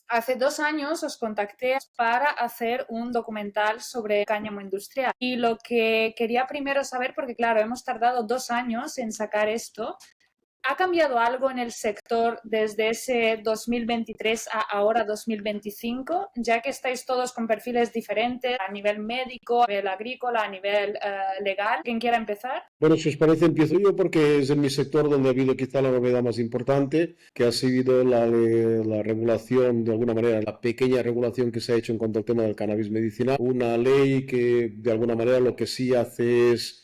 Hace 2 años os contacté para hacer un documental sobre cáñamo industrial. Y lo que quería primero saber, porque claro, hemos tardado 2 años en sacar esto, ¿ha cambiado algo en el sector desde ese 2023 a ahora 2025? Ya que estáis todos con perfiles diferentes a nivel médico, a nivel agrícola, a nivel legal. ¿Quién quiera empezar? Bueno, si os parece, empiezo yo porque es en mi sector donde ha habido quizá la novedad más importante, que ha sido la regulación, de alguna manera, la pequeña regulación que se ha hecho en cuanto al tema del cannabis medicinal. Una ley que, de alguna manera, lo que sí hace es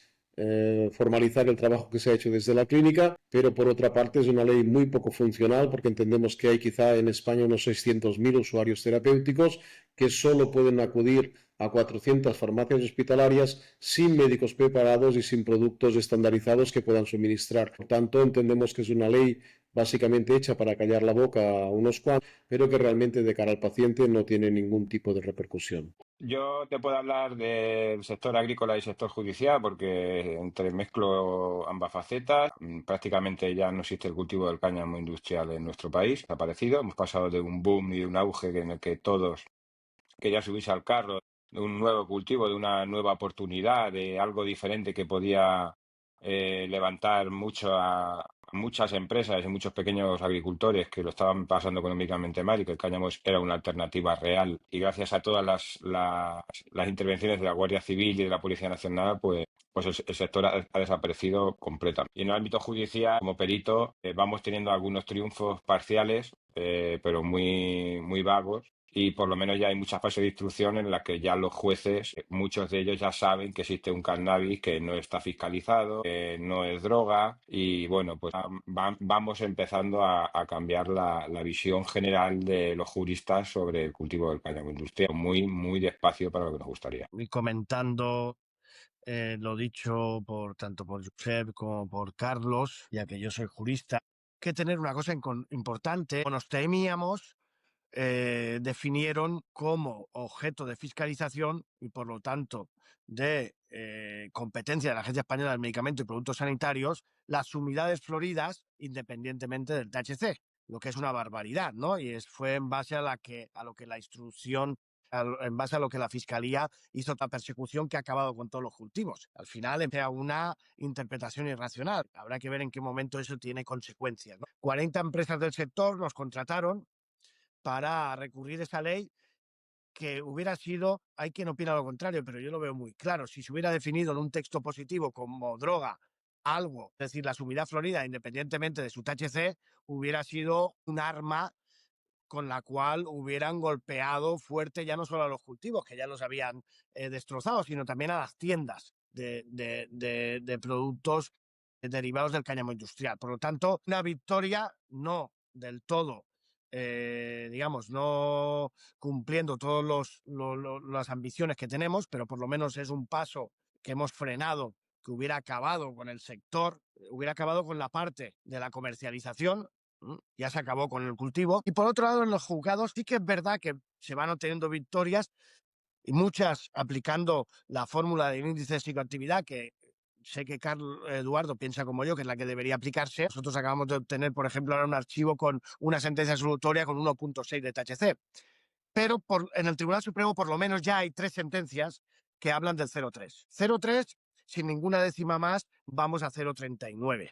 formalizar el trabajo que se ha hecho desde la clínica, pero por otra parte es una ley muy poco funcional porque entendemos que hay quizá en España unos 600.000 usuarios terapéuticos que solo pueden acudir a 400 farmacias hospitalarias sin médicos preparados y sin productos estandarizados que puedan suministrar. Por tanto, entendemos que es una ley básicamente hecha para callar la boca a unos cuantos, pero que realmente de cara al paciente no tiene ningún tipo de repercusión. Yo te puedo hablar del sector agrícola y sector judicial porque entremezclo ambas facetas. Prácticamente ya no existe el cultivo del cáñamo industrial en nuestro país, ha desaparecido. Hemos pasado de un boom y de un auge en el que todos querían subirse al carro de un nuevo cultivo, de una nueva oportunidad, de algo diferente que podía levantar mucho a muchas empresas y muchos pequeños agricultores que lo estaban pasando económicamente mal y que el cáñamo era una alternativa real. Y gracias a todas las intervenciones de la Guardia Civil y de la Policía Nacional, pues el sector ha desaparecido completamente. Y en el ámbito judicial, como perito, vamos teniendo algunos triunfos parciales, pero muy, muy vagos. Y por lo menos ya hay muchas fases de instrucción en las que ya los jueces, muchos de ellos ya saben que existe un cannabis que no está fiscalizado, que no es droga y bueno, pues vamos empezando a cambiar la visión general de los juristas sobre el cultivo del cáñamo industrial, muy, muy despacio para lo que nos gustaría. Y comentando lo dicho tanto por Josep como por Carlos, ya que yo soy jurista, que tener una cosa importante. Nos temíamos definieron como objeto de fiscalización y por lo tanto de competencia de la Agencia Española del Medicamento y Productos Sanitarios las unidades floridas independientemente del THC, lo que es una barbaridad, ¿no? Y fue en base a lo que la instrucción, en base a lo que la Fiscalía hizo otra persecución que ha acabado con todos los cultivos. Al final emplea una interpretación irracional. Habrá que ver en qué momento eso tiene consecuencias, ¿no? 40 empresas del sector nos contrataron para recurrir a esa ley que hubiera sido, hay quien opina lo contrario, pero yo lo veo muy claro, si se hubiera definido en un texto positivo como droga algo, es decir, la subida florida, independientemente de su THC, hubiera sido un arma con la cual hubieran golpeado fuerte ya no solo a los cultivos, que ya los habían destrozado, sino también a las tiendas de productos derivados del cáñamo industrial. Por lo tanto, una victoria no del todo, digamos, no cumpliendo todas las ambiciones que tenemos, pero por lo menos es un paso que hemos frenado, que hubiera acabado con el sector, hubiera acabado con la parte de la comercialización. Ya se acabó con el cultivo. Y por otro lado, en los juzgados sí que es verdad que se van obteniendo victorias y muchas aplicando la fórmula del índice de psicoactividad, que sé que Carlos Eduardo piensa como yo, que es la que debería aplicarse. Nosotros acabamos de obtener, por ejemplo, ahora un archivo con una sentencia absolutoria con 1.6 de THC. Pero en el Tribunal Supremo por lo menos ya hay 3 sentencias que hablan del 0,3. 0,3, sin ninguna décima más, vamos a 0,39.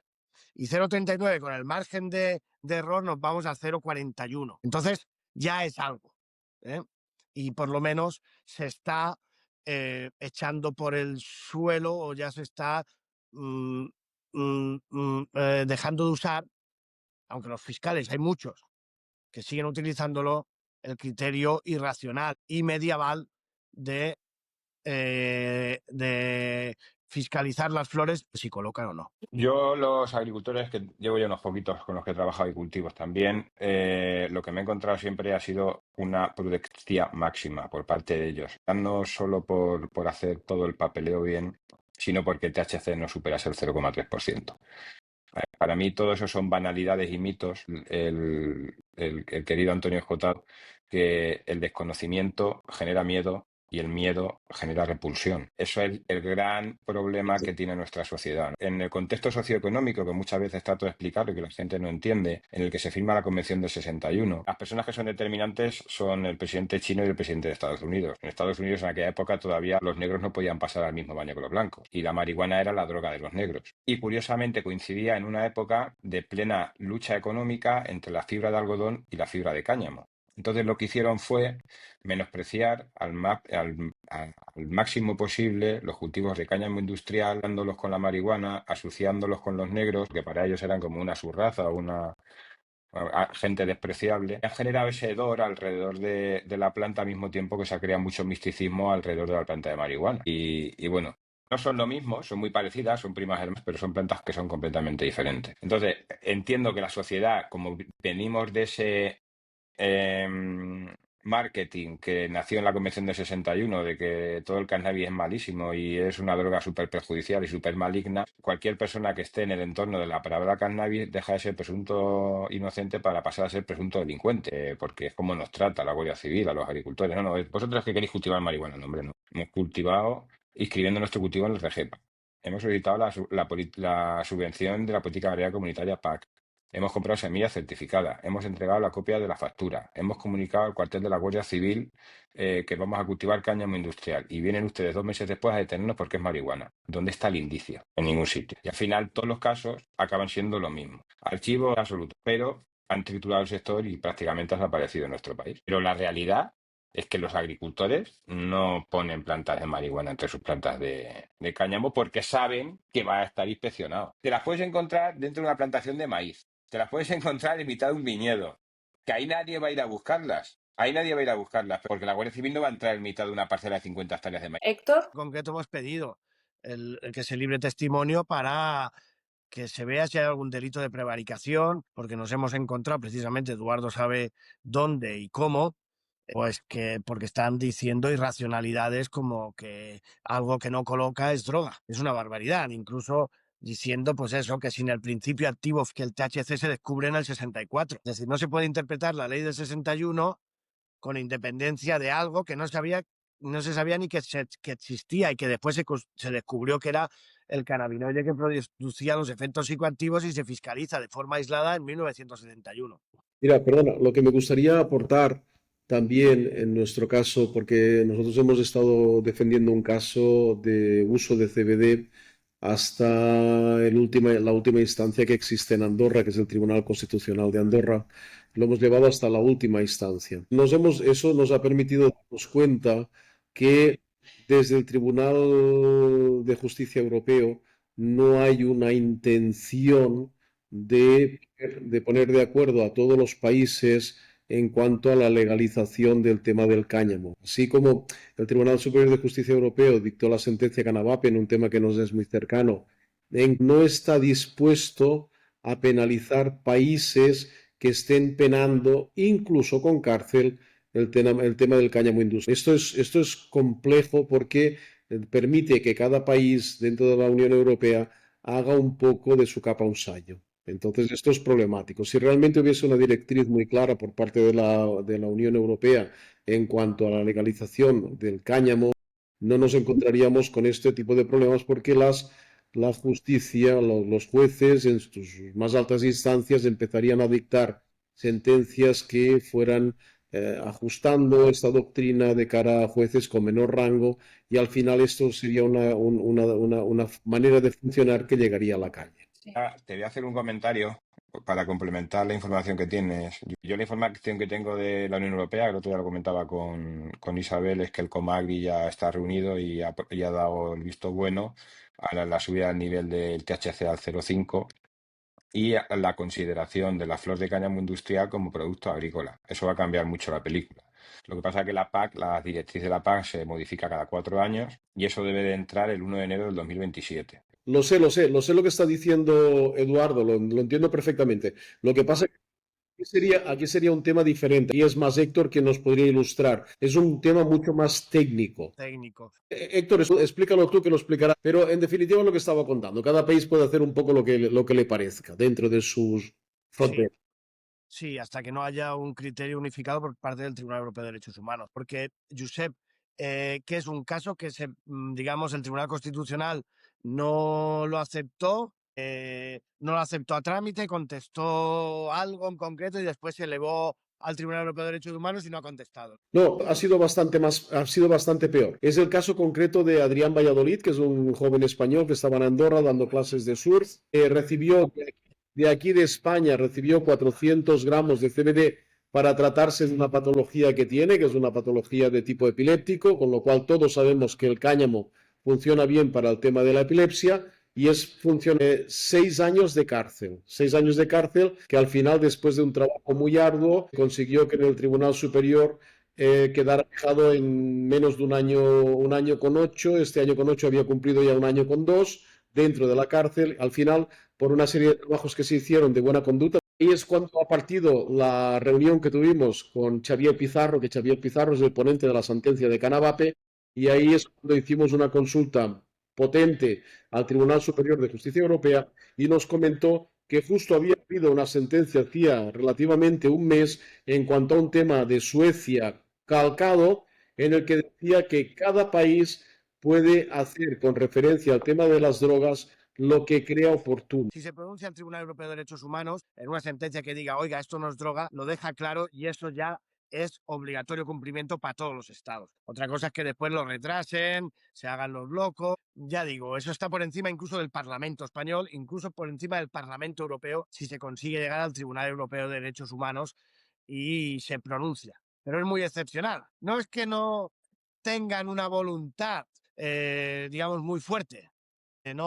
Y 0,39 con el margen de error nos vamos a 0,41. Entonces ya es algo, ¿eh? Y por lo menos se está echando por el suelo o ya se está dejando de usar, aunque los fiscales hay muchos que siguen utilizándolo, el criterio irracional y medieval de fiscalizar las flores si colocan o no. Yo, los agricultores, que llevo ya unos poquitos con los que he trabajado y cultivos también, lo que me he encontrado siempre ha sido una prudencia máxima por parte de ellos. Ya no solo por hacer todo el papeleo bien, sino porque el THC no supera el 0,3%. Para mí todo eso son banalidades y mitos. El querido Antonio Escotado, que el desconocimiento genera miedo y el miedo genera repulsión. Eso es el gran problema que tiene nuestra sociedad. En el contexto socioeconómico, que muchas veces trato de explicar y que la gente no entiende, en el que se firma la Convención del 61, las personas que son determinantes son el presidente chino y el presidente de Estados Unidos. En Estados Unidos, en aquella época, todavía los negros no podían pasar al mismo baño que los blancos, y la marihuana era la droga de los negros. Y curiosamente coincidía en una época de plena lucha económica entre la fibra de algodón y la fibra de cáñamo. Entonces lo que hicieron fue menospreciar al máximo posible los cultivos de cáñamo industrial, dándolos con la marihuana, asociándolos con los negros, que para ellos eran como una subraza o una gente despreciable. Han generado ese hedor alrededor de la planta al mismo tiempo que se ha creado mucho misticismo alrededor de la planta de marihuana. Y bueno, no son lo mismo, son muy parecidas, son primas hermanas, pero son plantas que son completamente diferentes. Entonces, entiendo que la sociedad, como venimos de ese marketing que nació en la Convención del 61, de que todo el cannabis es malísimo y es una droga súper perjudicial y súper maligna, cualquier persona que esté en el entorno de la palabra cannabis deja de ser presunto inocente para pasar a ser presunto delincuente, porque es como nos trata la Guardia Civil, a los agricultores. No, vosotros que queréis cultivar marihuana, no, hombre, no. Hemos cultivado, inscribiendo nuestro cultivo en el REGEPA. Hemos solicitado la subvención de la política agraria comunitaria PAC. Hemos comprado semillas certificadas, hemos entregado la copia de la factura, hemos comunicado al cuartel de la Guardia Civil que vamos a cultivar cáñamo industrial y vienen ustedes 2 meses después a detenernos porque es marihuana. ¿Dónde está el indicio? En ningún sitio. Y al final todos los casos acaban siendo lo mismo. Archivo absoluto, pero han triturado el sector y prácticamente ha desaparecido en nuestro país. Pero la realidad es que los agricultores no ponen plantas de marihuana entre sus plantas de cáñamo porque saben que va a estar inspeccionado. Te las puedes encontrar dentro de una plantación de maíz. Te las puedes encontrar en mitad de un viñedo, que ahí nadie va a ir a buscarlas. Ahí nadie va a ir a buscarlas, porque la Guardia Civil no va a entrar en mitad de una parcela de 50 hectáreas de maíz. Héctor. En concreto hemos pedido el que se libre testimonio para que se vea si hay algún delito de prevaricación, porque nos hemos encontrado precisamente, Eduardo sabe dónde y cómo, pues que porque están diciendo irracionalidades como que algo que no coloca es droga. Es una barbaridad, incluso diciendo pues eso, que sin el principio activo que el THC se descubre en el 64. Es decir, no se puede interpretar la ley del 61 con independencia de algo que no se sabía ni que existía y que después se descubrió que era el cannabinoide que producía los efectos psicoactivos y se fiscaliza de forma aislada en 1971. Mira, perdona, lo que me gustaría aportar también en nuestro caso, porque nosotros hemos estado defendiendo un caso de uso de CBD hasta la última instancia que existe en Andorra, que es el Tribunal Constitucional de Andorra. Lo hemos llevado hasta la última instancia. Eso nos ha permitido darnos cuenta que desde el Tribunal de Justicia Europeo no hay una intención de poner de acuerdo a todos los países en cuanto a la legalización del tema del cáñamo. Así como el Tribunal Superior de Justicia Europeo dictó la sentencia Canavape en un tema que nos es muy cercano, no está dispuesto a penalizar países que estén penando, incluso con cárcel, el tema del cáñamo industrial. Esto es complejo porque permite que cada país dentro de la Unión Europea haga un poco de su capa un sayo. Entonces, esto es problemático. Si realmente hubiese una directriz muy clara por parte de la Unión Europea en cuanto a la legalización del cáñamo, no nos encontraríamos con este tipo de problemas porque la justicia, los jueces en sus más altas instancias empezarían a dictar sentencias que fueran ajustando esta doctrina de cara a jueces con menor rango y al final esto sería una manera de funcionar que llegaría a la calle. Te voy a hacer un comentario para complementar la información que tienes. Yo la información que tengo de la Unión Europea, que el otro día lo comentaba con Isabel, es que el Comagri ya está reunido y ha dado el visto bueno a la subida del nivel del THC al 0,5 y a la consideración de la flor de cáñamo industrial como producto agrícola. Eso va a cambiar mucho la película. Lo que pasa es que la PAC, la directriz de la PAC se modifica cada 4 años y eso debe de entrar el 1 de enero del 2027. Lo sé lo que está diciendo Eduardo, lo entiendo perfectamente. Lo que pasa es que aquí sería un tema diferente y es más Héctor que nos podría ilustrar. Es un tema mucho más técnico. Técnico. Héctor, explícalo tú que lo explicará, pero en definitiva lo que estaba contando, cada país puede hacer un poco lo que le parezca dentro de sus fronteras. Sí, hasta que no haya un criterio unificado por parte del Tribunal Europeo de Derechos Humanos. Porque, Josep, que es un caso que digamos, el Tribunal Constitucional no lo aceptó, no lo aceptó a trámite, contestó algo en concreto y después se elevó al Tribunal Europeo de Derechos Humanos y no ha contestado. No, ha sido bastante peor. Es el caso concreto de Adrián Valladolid, que es un joven español que estaba en Andorra dando clases de surf. Recibió de aquí de España, recibió 400 gramos de CBD para tratarse de una patología que tiene, que es una patología de tipo epiléptico, con lo cual todos sabemos que el cáñamo funciona bien para el tema de la epilepsia. Y funciona 6 años de cárcel. 6 años de cárcel que al final, después de un trabajo muy arduo, consiguió que en el Tribunal Superior quedara fijado en menos de un año con 8. Este año con 8 había cumplido ya un año con 2 dentro de la cárcel. Al final, por una serie de trabajos que se hicieron de buena conducta, y es cuando ha partido la reunión que tuvimos con Xavier Pizarro, que Xavier Pizarro es el ponente de la sentencia de Canavape, y ahí es cuando hicimos una consulta potente al Tribunal Superior de Justicia Europea y nos comentó que justo había habido una sentencia hacía relativamente un mes en cuanto a un tema de Suecia calcado, en el que decía que cada país puede hacer con referencia al tema de las drogas lo que crea oportuno. Si se pronuncia el Tribunal Europeo de Derechos Humanos en una sentencia que diga, oiga, esto no es droga, lo deja claro y eso ya es obligatorio cumplimiento para todos los estados. Otra cosa es que después lo retrasen, se hagan los locos. Ya digo, eso está por encima incluso del Parlamento español, incluso por encima del Parlamento Europeo, si se consigue llegar al Tribunal Europeo de Derechos Humanos y se pronuncia. Pero es muy excepcional. No es que no tengan una voluntad, digamos, muy fuerte, no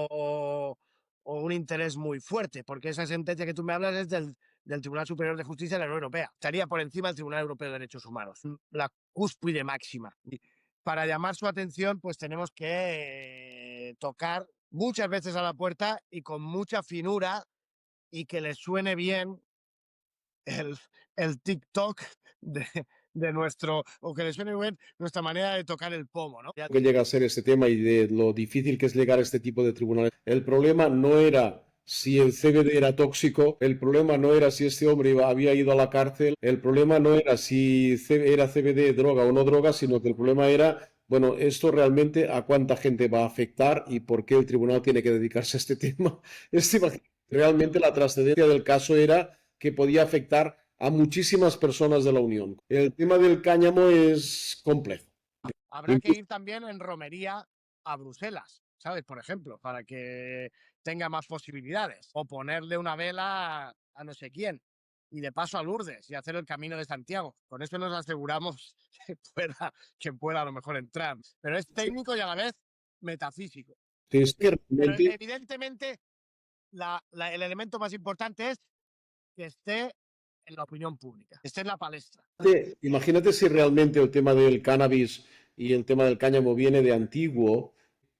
o un interés muy fuerte, porque esa sentencia que tú me hablas es del Tribunal Superior de Justicia de la Unión Europea. Estaría por encima del Tribunal Europeo de Derechos Humanos, la cúspide máxima. Y para llamar su atención, pues tenemos que tocar muchas veces a la puerta y con mucha finura y que les suene bien el TikTok de nuestro, o que les suene bien nuestra manera de tocar el pomo, ¿no? Que llega a ser este tema y de lo difícil que es llegar a este tipo de tribunales. El problema no era si el CBD era tóxico, el problema no era si este hombre había ido a la cárcel, el problema no era si era CBD droga o no droga, sino que el problema era, bueno, esto realmente a cuánta gente va a afectar y por qué el tribunal tiene que dedicarse a este tema. Realmente la trascendencia del caso era que podía afectar a muchísimas personas de la Unión. El tema del cáñamo es complejo. Habrá que ir también en romería a Bruselas, ¿sabes? Por ejemplo, para que tenga más posibilidades. O ponerle una vela a no sé quién. Y de paso a Lourdes y hacer el Camino de Santiago. Con eso nos aseguramos que pueda a lo mejor entrar. Pero es técnico y a la vez metafísico. Sí, es que Pero realmente... evidentemente el elemento más importante es que esté en la opinión pública, que esté en la palestra. Imagínate si realmente el tema del cannabis y el tema del cáñamo viene de antiguo.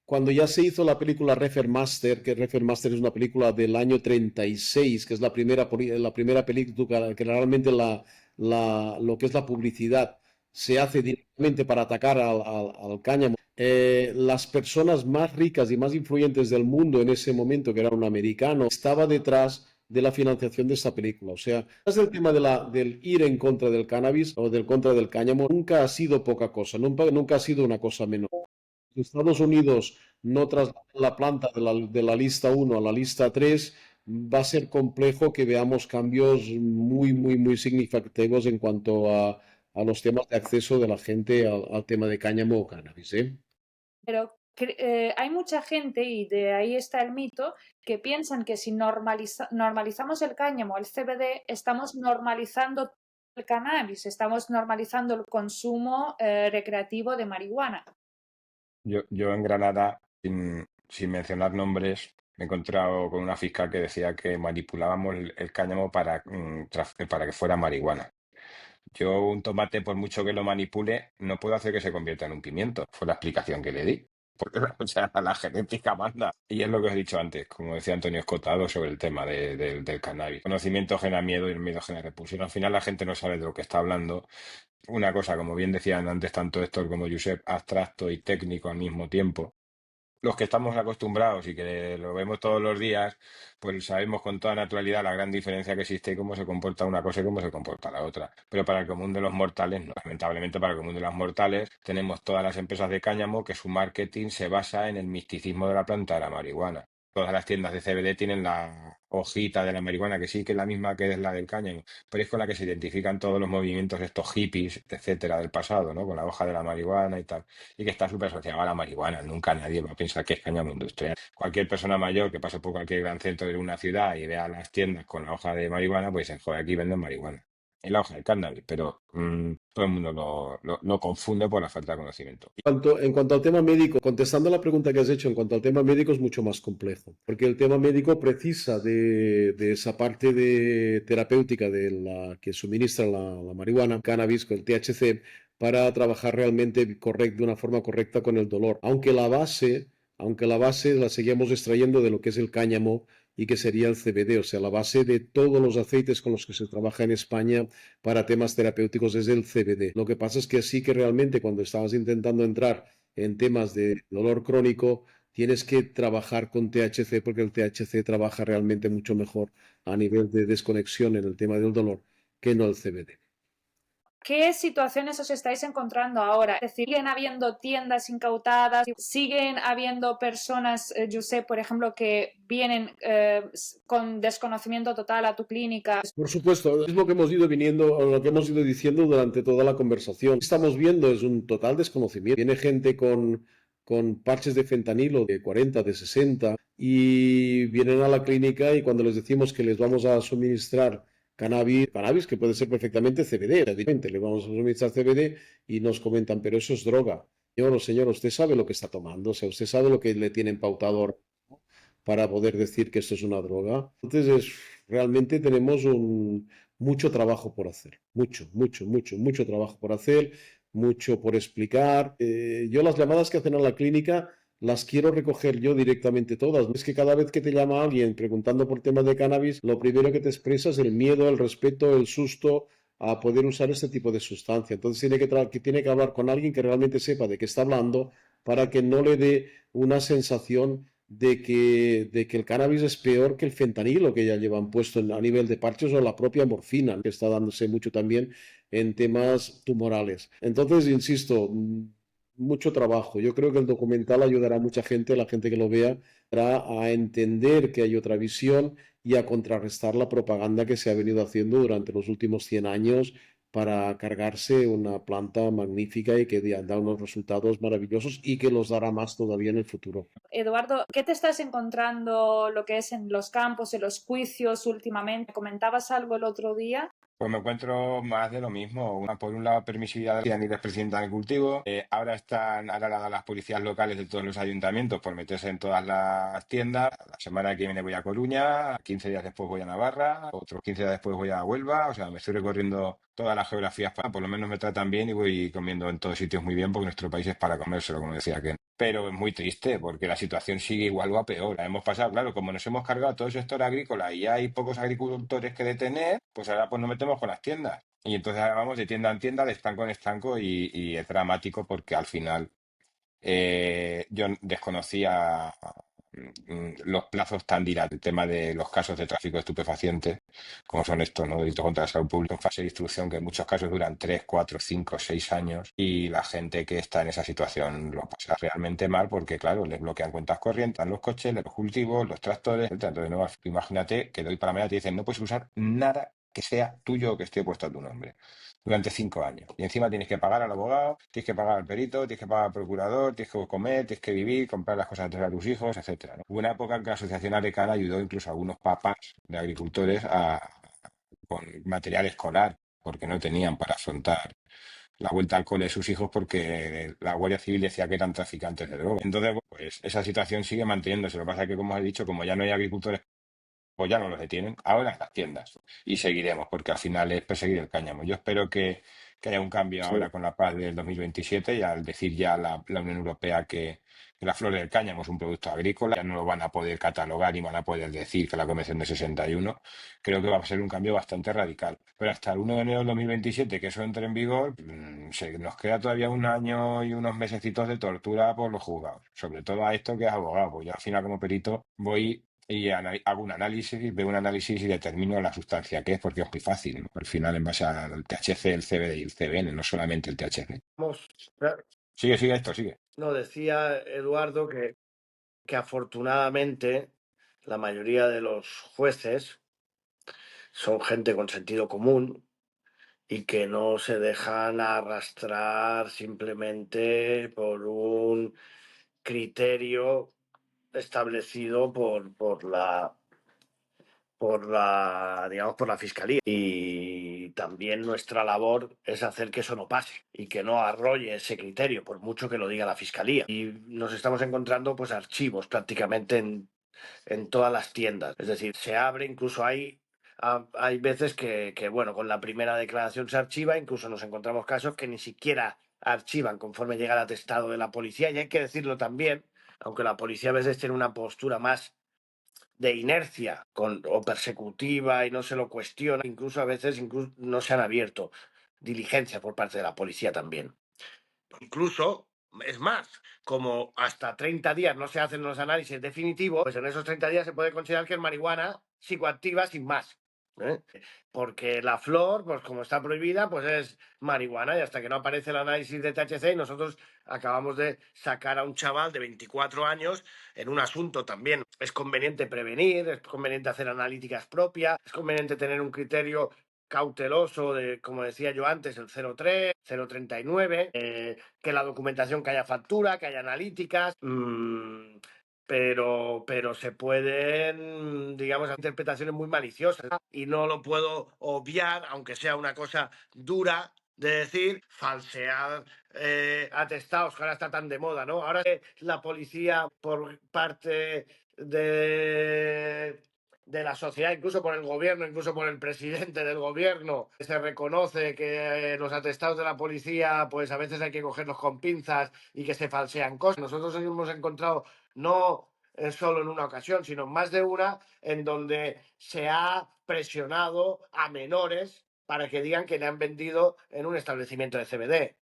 Cuando ya se hizo la película Reefer-Master, que Reefer-Master es una película del año 36, que es la primera película que realmente lo que es la publicidad se hace directamente para atacar al cáñamo. Las personas más ricas y más influyentes del mundo en ese momento, que era un americano, estaba detrás de la financiación de esta película. O sea, el tema del ir en contra del cannabis o del contra del cáñamo nunca ha sido poca cosa, nunca ha sido una cosa menor. Si Estados Unidos no traslada la planta de la lista 1 a la lista 3, va a ser complejo que veamos cambios muy, muy, muy significativos en cuanto a los temas de acceso de la gente al tema de cáñamo o cannabis, ¿eh? Pero hay mucha gente, y de ahí está el mito, que piensan que si normalizamos el cáñamo, el CBD, estamos normalizando el cannabis, estamos normalizando el consumo recreativo de marihuana. Yo en Granada, sin mencionar nombres, me he encontrado con una fiscal que decía que manipulábamos el cáñamo para que fuera marihuana. Yo un tomate, por mucho que lo manipule, no puedo hacer que se convierta en un pimiento. Fue la explicación que le di. Porque, o sea, la genética manda. Y es lo que os he dicho antes, como decía Antonio Escotado sobre el tema del cannabis. Conocimiento genera miedo y el miedo genera repulsión. Al final la gente no sabe de lo que está hablando. Una cosa, como bien decían antes tanto Héctor como Josep, abstracto y técnico al mismo tiempo. los que estamos acostumbrados y que lo vemos todos los días, pues sabemos con toda naturalidad la gran diferencia que existe y cómo se comporta una cosa y cómo se comporta la otra. Pero para el común de los mortales, no. Lamentablemente para el común de los mortales, tenemos todas las empresas de cáñamo que su marketing se basa en el misticismo de la planta de la marihuana. Todas las tiendas de CBD tienen la hojita de la marihuana, que sí que es la misma que es la del cáñamo, pero es con la que se identifican todos los movimientos estos hippies, etcétera, del pasado, ¿no? Con la hoja de la marihuana y tal, y que está súper asociada a la marihuana. Nunca nadie va a pensar que es cáñamo industrial. Cualquier persona mayor que pase por cualquier gran centro de una ciudad y vea las tiendas con la hoja de marihuana, pues dice, joder, aquí venden marihuana. Y la hoja de cannabis, pero todo el mundo lo confunde por la falta de conocimiento. En cuanto al tema médico, contestando la pregunta que has hecho, en cuanto al tema médico es mucho más complejo, porque el tema médico precisa de esa parte de terapéutica de la que suministra la marihuana, cannabis, con el THC, para trabajar realmente de una forma correcta con el dolor. Aunque la base la seguimos extrayendo de lo que es el cáñamo y que sería el CBD, o sea, la base de todos los aceites con los que se trabaja en España para temas terapéuticos es el CBD. Lo que pasa es que sí que realmente cuando estabas intentando entrar en temas de dolor crónico, tienes que trabajar con THC porque el THC trabaja realmente mucho mejor a nivel de desconexión en el tema del dolor que no el CBD. ¿Qué situaciones os estáis encontrando ahora? Es decir, ¿siguen habiendo tiendas incautadas? ¿Siguen habiendo personas, yo sé, por ejemplo, que vienen con desconocimiento total a tu clínica? Por supuesto, es lo que hemos ido viniendo, o lo que hemos ido diciendo durante toda la conversación. Lo que estamos viendo es un total desconocimiento. Viene gente con parches de fentanilo de 40, de 60 y vienen a la clínica y cuando les decimos que les vamos a suministrar cannabis que puede ser perfectamente CBD, evidentemente, le vamos a suministrar CBD y nos comentan, pero eso es droga. Señor, usted sabe lo que está tomando, o sea, usted sabe lo que le tienen pautado ahora para poder decir que esto es una droga. Entonces, realmente tenemos mucho trabajo por hacer, mucho trabajo por hacer, mucho por explicar. Yo las llamadas que hacen a la clínica las quiero recoger yo directamente todas. Es que cada vez que te llama alguien preguntando por temas de cannabis, lo primero que te expresa es el miedo, el respeto, el susto a poder usar este tipo de sustancia. Entonces tiene que hablar con alguien que realmente sepa de qué está hablando para que no le dé una sensación de que el cannabis es peor que el fentanilo que ya llevan puesto a nivel de parches o la propia morfina, que está dándose mucho también en temas tumorales. Entonces, insisto, mucho trabajo. Yo creo que el documental ayudará a mucha gente, a la gente que lo vea, a entender que hay otra visión y a contrarrestar la propaganda que se ha venido haciendo durante los últimos 100 años para cargarse una planta magnífica y que da unos resultados maravillosos y que los dará más todavía en el futuro. Eduardo, ¿qué te estás encontrando lo que es en los campos, en los juicios últimamente? ¿Comentabas algo el otro día? Pues me encuentro más de lo mismo. Por un lado, permisividad de ni presidenta del cultivo. Ahora las policías locales de todos los ayuntamientos por meterse en todas las tiendas. La semana que viene voy a Coruña, 15 días después voy a Navarra, otros 15 días después voy a Huelva. O sea, me estoy recorriendo toda la geografía. Por lo menos me tratan bien y voy comiendo en todos sitios muy bien porque nuestro país es para comérselo, como decía Ken. Pero es muy triste porque la situación sigue igual o a peor. Hemos pasado, claro, como nos hemos cargado todo el sector agrícola y hay pocos agricultores que detener, pues ahora pues nos metemos con las tiendas. Y entonces ahora vamos de tienda en tienda, de estanco en estanco y es dramático porque al final yo desconocía los plazos tan dilatos, el tema de los casos de tráfico de estupefacientes, como son estos, ¿no? Delitos contra la salud pública en fase de instrucción, que en muchos casos duran 3, 4, 5, 6 años, y la gente que está en esa situación lo pasa realmente mal porque, claro, les bloquean cuentas corrientes, los coches, los cultivos, los tractores, etc. Entonces, no, imagínate que de hoy para mañana te dicen no puedes usar nada que sea tuyo o que esté puesto a tu nombre durante 5 años. Y encima tienes que pagar al abogado, tienes que pagar al perito, tienes que pagar al procurador, tienes que comer, tienes que vivir, comprar las cosas a tus hijos, etcétera, ¿no? Hubo una época en que la Asociación Arecana ayudó incluso a algunos papás de agricultores con material escolar, porque no tenían para afrontar la vuelta al cole de sus hijos porque la Guardia Civil decía que eran traficantes de droga. Entonces, pues esa situación sigue manteniéndose. Lo que pasa es que, como os he dicho, como ya no hay agricultores, pues ya no los detienen. Ahora en las tiendas. Y seguiremos, porque al final es perseguir el cáñamo. Yo espero que haya un cambio Sí. ahora con la paz del 2027 y al decir ya la Unión Europea que la flor del cáñamo es un producto agrícola, ya no lo van a poder catalogar y van a poder decir que la Convención de 61. Creo que va a ser un cambio bastante radical. Pero hasta el 1 de enero del 2027, que eso entre en vigor, nos queda todavía un año y unos mesecitos de tortura por los juzgados, sobre todo a esto que es abogado, pues yo al final como perito voy y hago un análisis, veo un análisis y determino la sustancia que es, porque es muy fácil, ¿no? Al final en base al THC, el CBD y el CBN, no solamente el THC. Sigue esto, sigue. No, decía Eduardo que afortunadamente la mayoría de los jueces son gente con sentido común y que no se dejan arrastrar simplemente por un criterio establecido digamos, por la fiscalía. Y también nuestra labor es hacer que eso no pase y que no arrolle ese criterio, por mucho que lo diga la fiscalía. Y nos estamos encontrando pues archivos prácticamente en todas las tiendas. Es decir, se abre, incluso hay veces que, bueno, con la primera declaración se archiva, incluso nos encontramos casos que ni siquiera archivan conforme llega el atestado de la policía. Y hay que decirlo también, aunque la policía a veces tiene una postura más de inercia o persecutiva y no se lo cuestiona, incluso a veces no se han abierto diligencias por parte de la policía también. Incluso, es más, como hasta 30 días no se hacen los análisis definitivos, pues en esos 30 días se puede considerar que es marihuana psicoactiva sin más. ¿Eh? Porque la flor, pues como está prohibida, pues es marihuana y hasta que no aparece el análisis de THC, nosotros acabamos de sacar a un chaval de 24 años en un asunto también. Es conveniente prevenir, es conveniente hacer analíticas propias, es conveniente tener un criterio cauteloso de, como decía yo antes, el 03, 039, que la documentación, que haya factura, que haya analíticas, pero se pueden, digamos, interpretaciones muy maliciosas y no lo puedo obviar, aunque sea una cosa dura de decir, falsear atestados, que ahora está tan de moda, ¿no? Ahora la policía, por parte de la sociedad, incluso por el gobierno, incluso por el presidente del gobierno, se reconoce que los atestados de la policía, pues a veces hay que cogerlos con pinzas y que se falsean cosas. Nosotros hemos encontrado, no solo en una ocasión, sino en más de una, en donde se ha presionado a menores para que digan que le han vendido en un establecimiento de CBD.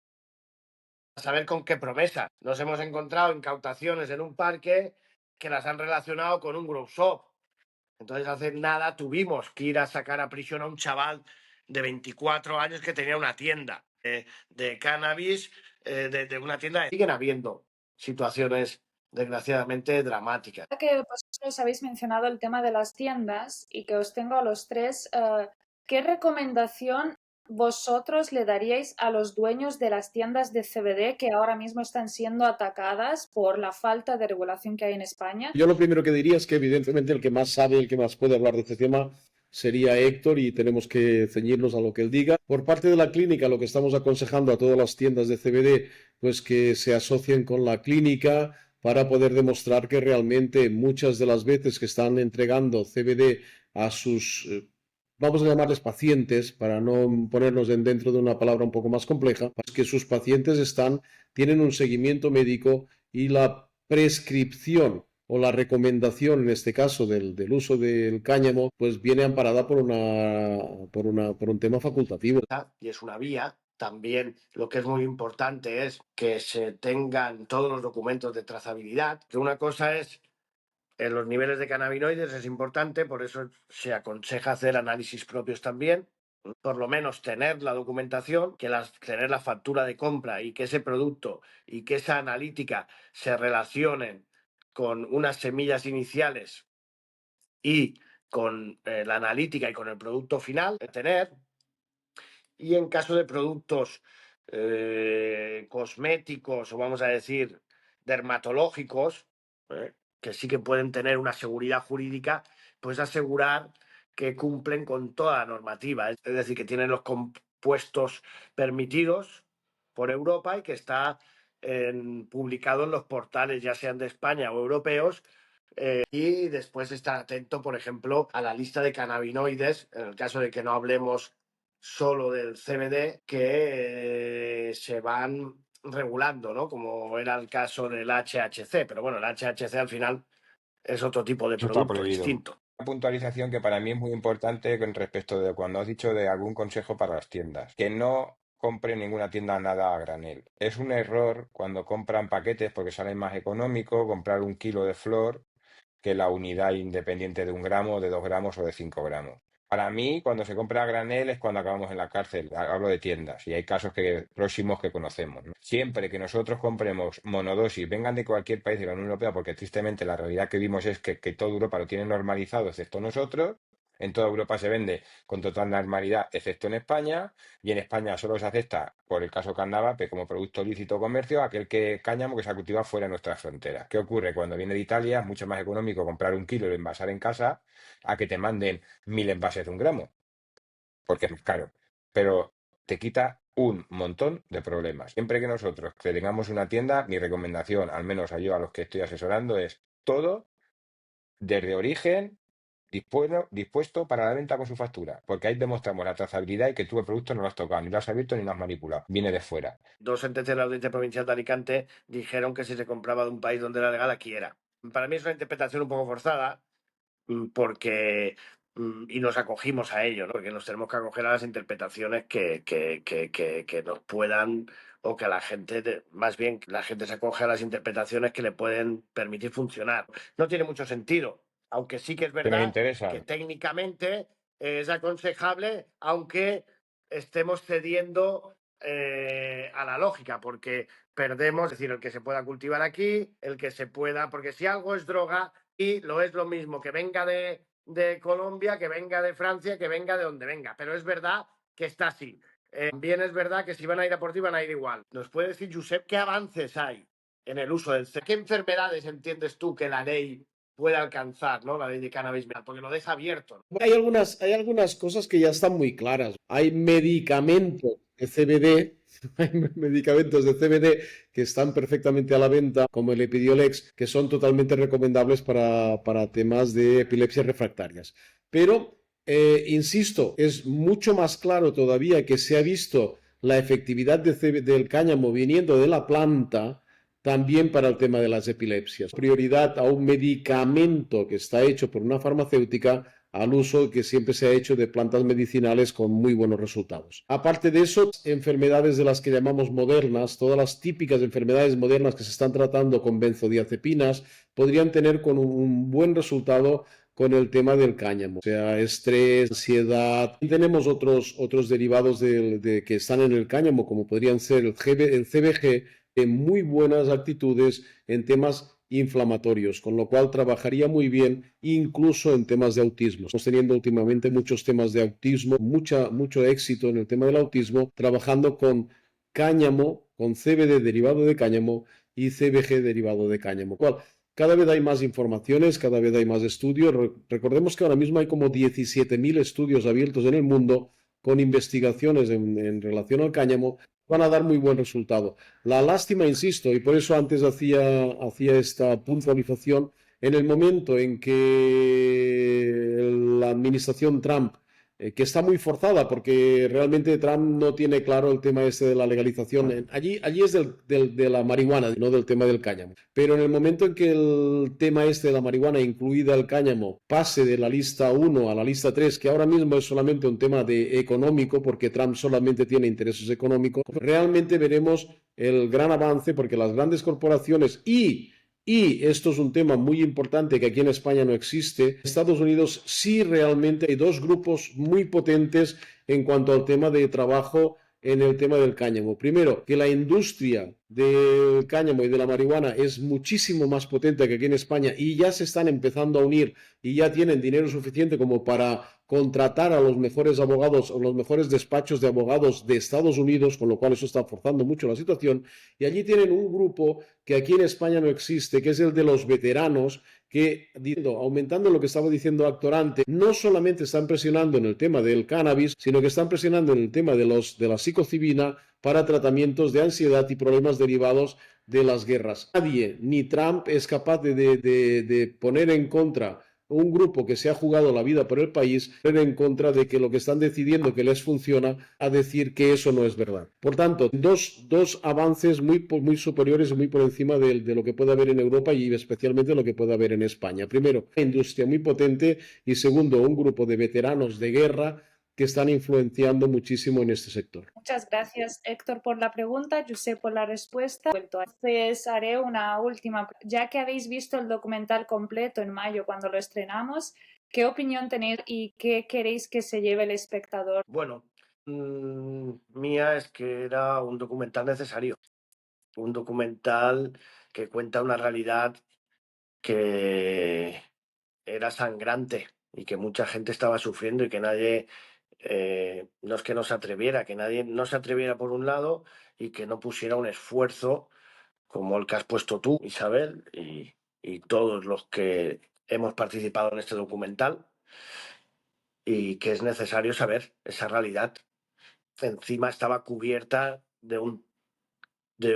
A saber con qué promesa. Nos hemos encontrado incautaciones en un parque que las han relacionado con un grow shop. Entonces, hace nada tuvimos que ir a sacar a prisión a un chaval de 24 años que tenía una tienda de cannabis, de una tienda. Siguen habiendo situaciones, desgraciadamente, dramáticas. Que vosotros habéis mencionado el tema de las tiendas y que os tengo a los tres, ¿qué recomendación vosotros le daríais a los dueños de las tiendas de CBD que ahora mismo están siendo atacadas por la falta de regulación que hay en España? Yo lo primero que diría es que evidentemente el que más sabe, el que más puede hablar de este tema sería Héctor y tenemos que ceñirnos a lo que él diga. Por parte de la clínica, lo que estamos aconsejando a todas las tiendas de CBD, pues que se asocien con la clínica para poder demostrar que realmente muchas de las veces que están entregando CBD a sus, vamos a llamarles pacientes, para no ponernos dentro de una palabra un poco más compleja, es que sus pacientes tienen un seguimiento médico y la prescripción o la recomendación, en este caso, del uso del cáñamo, pues viene amparada por un tema facultativo. Y es una vía. También lo que es muy importante es que se tengan todos los documentos de trazabilidad. Que una cosa es en los niveles de cannabinoides, es importante, por eso se aconseja hacer análisis propios también. Por lo menos tener la documentación, tener la factura de compra y que ese producto y que esa analítica se relacionen con unas semillas iniciales y con la analítica y con el producto final, tener. Y en caso de productos cosméticos o vamos a decir dermatológicos, que sí que pueden tener una seguridad jurídica, pues asegurar que cumplen con toda la normativa, es decir, que tienen los compuestos permitidos por Europa y que está publicado en los portales, ya sean de España o europeos, y después estar atento, por ejemplo, a la lista de cannabinoides, en el caso de que no hablemos solo del CBD, que se van regulando, ¿no? Como era el caso del HHC, pero bueno, el HHC al final es otro tipo de Eso está producto prohibido. distinto. Una puntualización que para mí es muy importante con respecto de cuando has dicho de algún consejo para las tiendas, que no compre en ninguna tienda nada a granel. Es un error cuando compran paquetes porque sale más económico comprar 1 kilo de flor que la unidad independiente de 1 gramo, de 2 gramos o de 5 gramos. Para mí, cuando se compra a granel es cuando acabamos en la cárcel. Hablo de tiendas y hay casos próximos que conocemos, ¿no? Siempre que nosotros compremos monodosis, vengan de cualquier país de la Unión Europea, porque tristemente la realidad que vimos es que toda Europa lo tiene normalizado, excepto nosotros. En toda Europa se vende con total normalidad, excepto en España, y en España solo se acepta, por el caso Cannabis, como producto lícito de comercio, aquel cáñamo que se ha cultivado fuera de nuestras fronteras. ¿Qué ocurre? Cuando viene de Italia es mucho más económico comprar 1 kilo y envasar en casa a que te manden 1.000 envases de 1 gramo, porque es más caro. Pero te quita un montón de problemas. Siempre que nosotros que tengamos una tienda, mi recomendación, al menos a los que estoy asesorando, es todo desde origen dispuesto para la venta con su factura, porque ahí demostramos la trazabilidad y que tú el producto no lo has tocado, ni lo has abierto, ni lo has manipulado, viene de fuera. Dos sentencias de la Audiencia Provincial de Alicante dijeron que si se compraba de un país donde era legal, aquí era. Para mí es una interpretación un poco forzada, porque y nos acogimos a ello, ¿no? Porque nos tenemos que acoger a las interpretaciones que nos puedan, o que la gente, más bien la gente se acoge a las interpretaciones que le pueden permitir funcionar. No tiene mucho sentido, aunque sí que es Que nos verdad interesa. que técnicamente es aconsejable, aunque estemos cediendo a la lógica, porque perdemos, es decir, el que se pueda cultivar aquí, el que se pueda, porque si algo es droga, y lo es lo mismo que venga de Colombia, que venga de Francia, que venga de donde venga, pero es verdad que está así. También es verdad que si van a ir a por ti, van a ir igual. ¿Nos puede decir, Josep, qué avances hay en el uso del CBD? ¿Qué enfermedades entiendes tú que la ley puede alcanzar, ¿no? La ley de cannabis medicinal, porque lo deja abierto, ¿no? Hay algunas cosas que ya están muy claras. Hay medicamentos de CBD, hay medicamentos de CBD que están perfectamente a la venta, como el Epidiolex, que son totalmente recomendables para temas de epilepsias refractarias. Pero, insisto, es mucho más claro todavía que se ha visto la efectividad del cáñamo viniendo de la planta también para el tema de las epilepsias. Prioridad a un medicamento que está hecho por una farmacéutica al uso que siempre se ha hecho de plantas medicinales con muy buenos resultados. Aparte de eso, enfermedades de las que llamamos modernas, todas las típicas enfermedades modernas que se están tratando con benzodiazepinas, podrían tener con un buen resultado con el tema del cáñamo, o sea, estrés, ansiedad. Tenemos otros derivados que están en el cáñamo, como podrían ser el CBG, de muy buenas actitudes en temas inflamatorios, con lo cual trabajaría muy bien incluso en temas de autismo. Estamos teniendo últimamente muchos temas de autismo, mucho éxito en el tema del autismo, trabajando con cáñamo, con CBD derivado de cáñamo y CBG derivado de cáñamo. Cual, cada vez hay más informaciones, cada vez hay más estudios. Recordemos que ahora mismo hay como 17.000 estudios abiertos en el mundo con investigaciones en relación al cáñamo, van a dar muy buen resultado. La lástima, insisto, y por eso antes hacía esta puntualización, en el momento en que la administración Trump, que está muy forzada porque realmente Trump no tiene claro el tema este de la legalización. Allí es de la marihuana, no del tema del cáñamo. Pero en el momento en que el tema este de la marihuana, incluida el cáñamo, pase de la lista 1 a la lista 3, que ahora mismo es solamente un tema de económico, porque Trump solamente tiene intereses económicos, realmente veremos el gran avance porque las grandes corporaciones y esto es un tema muy importante que aquí en España no existe. En Estados Unidos sí realmente hay dos grupos muy potentes en cuanto al tema de trabajo en el tema del cáñamo. Primero, que la industria del cáñamo y de la marihuana es muchísimo más potente que aquí en España y ya se están empezando a unir y ya tienen dinero suficiente como para contratar a los mejores abogados o los mejores despachos de abogados de Estados Unidos, con lo cual eso está forzando mucho la situación. Y allí tienen un grupo que aquí en España no existe, que es el de los veteranos, que, aumentando lo que estaba diciendo Héctor antes, no solamente están presionando en el tema del cannabis, sino que están presionando en el tema de la psilocibina para tratamientos de ansiedad y problemas derivados de las guerras. Nadie, ni Trump, es capaz de poner en contra un grupo que se ha jugado la vida por el país, en contra de que lo que están decidiendo que les funciona, a decir que eso no es verdad. Por tanto, dos avances muy superiores y muy por encima de lo que puede haber en Europa y especialmente lo que puede haber en España. Primero, una industria muy potente y segundo, un grupo de veteranos de guerra que están influenciando muchísimo en este sector. Muchas gracias, Héctor, por la pregunta, Josep por la respuesta. Entonces haré una última. Ya que habéis visto el documental completo en mayo cuando lo estrenamos, ¿qué opinión tenéis y qué queréis que se lleve el espectador? Bueno, mía es que era un documental necesario, un documental que cuenta una realidad que era sangrante y que mucha gente estaba sufriendo y que nadie, no es que no se atreviera, que nadie no se atreviera por un lado y que no pusiera un esfuerzo como el que has puesto tú, Isabel, y todos los que hemos participado en este documental, y que es necesario saber esa realidad. Encima estaba cubierta de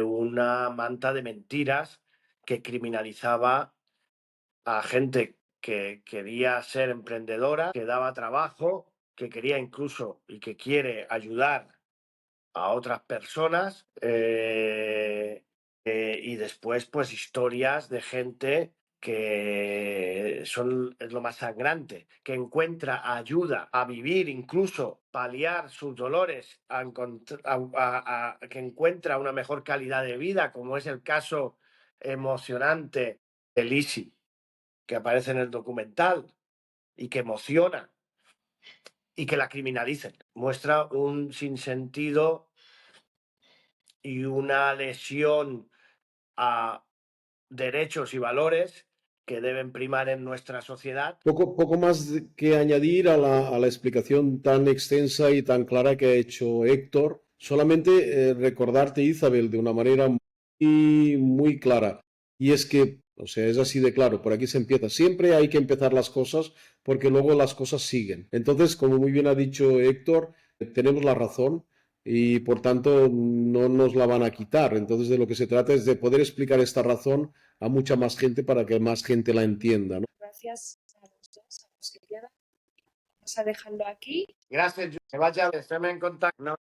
una manta de mentiras que criminalizaba a gente que quería ser emprendedora, que daba trabajo, que quería incluso y que quiere ayudar a otras personas, y después pues historias de gente que es lo más sangrante, que encuentra ayuda a vivir, incluso paliar sus dolores, que encuentra una mejor calidad de vida, como es el caso emocionante de Lisi, que aparece en el documental y que emociona y que la criminalicen. Muestra un sinsentido y una lesión a derechos y valores que deben primar en nuestra sociedad. Poco más que añadir a la explicación tan extensa y tan clara que ha hecho Héctor. Solamente recordarte, Isabel, de una manera muy clara. Y es que, o sea, es así de claro, por aquí se empieza. Siempre hay que empezar las cosas porque luego las cosas siguen. Entonces, como muy bien ha dicho Héctor, tenemos la razón y por tanto no nos la van a quitar. Entonces, de lo que se trata es de poder explicar esta razón a mucha más gente para que más gente la entienda, ¿no? Gracias a los dos, a los que quedan. Vamos a dejarlo aquí. Gracias, que vaya, estén en contacto.